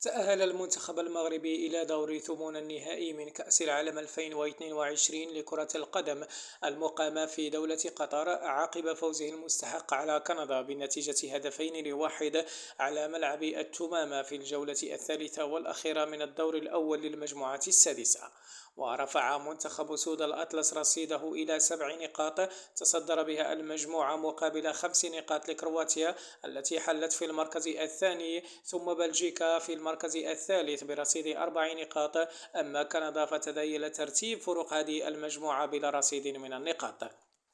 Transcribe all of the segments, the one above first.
تأهل المنتخب المغربي إلى دور ثمن النهائي من كأس العالم 2022 لكرة القدم المقامة في دولة قطر عقب فوزه المستحق على كندا بنتيجة هدفين لواحد على ملعب التمامة في الجولة الثالثة والأخيرة من الدور الأول للمجموعة السادسة. ورفع منتخب سود الأطلس رصيده إلى 7 نقاط تصدر بها المجموعة مقابل 5 نقاط لكرواتيا التي حلت في المركز الثاني، ثم بلجيكا في المركز الثالث برصيد 4 نقاط. أما كندا فتذيل ترتيب فرق هذه المجموعة بلا رصيد من النقاط.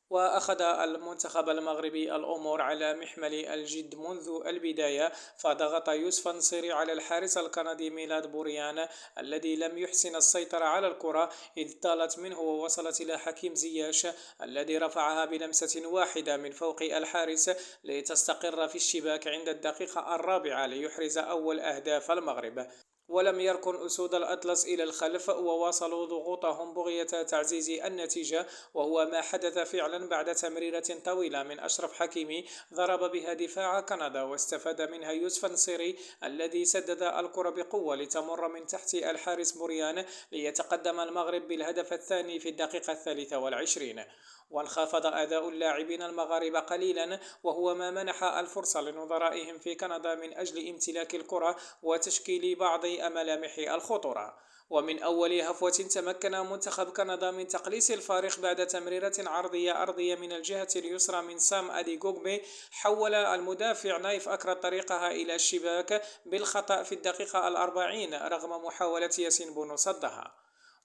وأخذ المنتخب المغربي الأمور على محمل الجد منذ البداية، فضغط يوسف نصيري على الحارس الكندي ميلاد بوريان الذي لم يحسن السيطرة على الكرة إذ طالت منه ووصلت إلى حكيم زياش الذي رفعها بلمسة واحدة من فوق الحارس لتستقر في الشباك عند الدقيقة الرابعة ليحرز أول أهداف المغرب. ولم يركن أسود الأطلس إلى الخلف وواصلوا ضغوطهم بغية تعزيز النتيجة، وهو ما حدث فعلا بعد تمريرة طويلة من أشرف حكيمي ضرب بها دفاع كندا واستفاد منها يوسف نصيري الذي سدد الكرة بقوة لتمر من تحت الحارس بوريان ليتقدم المغرب بالهدف الثاني في الدقيقة 23. وانخفض أداء اللاعبين المغاربة قليلا، وهو ما منح الفرصة لنظرائهم في كندا من أجل امتلاك الكرة وتشكيل بعض ملامح الخطورة. ومن أول هفوة تمكن منتخب كندا من تقليص الفارق بعد تمريرة عرضية أرضية من الجهة اليسرى من سام أدي جوغبي، حول المدافع نايف أكرد طريقها إلى الشباك بالخطأ في الدقيقة 40 رغم محاولة ياسين بونو صدها.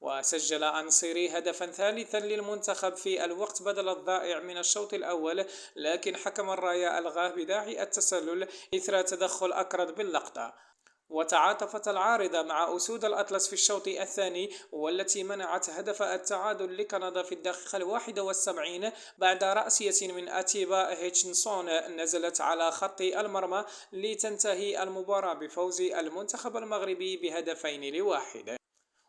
وسجل أنصيري هدفا ثالثا للمنتخب في الوقت بدل الضائع من الشوط الأول، لكن حكم الراية ألغاه بداعي التسلل إثر تدخل أكرد باللقطة. وتعاطفت العارضة مع أسود الأطلس في الشوط الثاني، والتي منعت هدف التعادل لكندا في الدقيقة 71 بعد رأسية من أتيبا هيتشنسون نزلت على خط المرمى لتنتهي المباراة بفوز المنتخب المغربي ب2-1.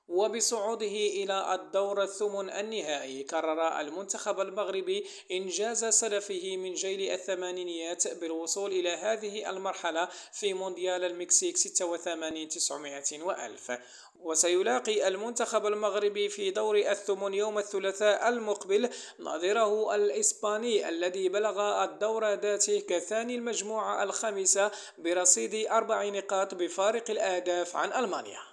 وبصعوده إلى الدور الثمن النهائي قرر المنتخب المغربي إنجاز سلفه من جيل الثمانينيات بالوصول إلى هذه المرحلة في مونديال المكسيك 86 900 وألف. وسيلاقي المنتخب المغربي في دور الثمن يوم الثلاثاء المقبل نظيره الإسباني الذي بلغ الدور ذاته كثاني المجموعة الخامسة برصيد 4 نقاط بفارق الأهداف عن ألمانيا.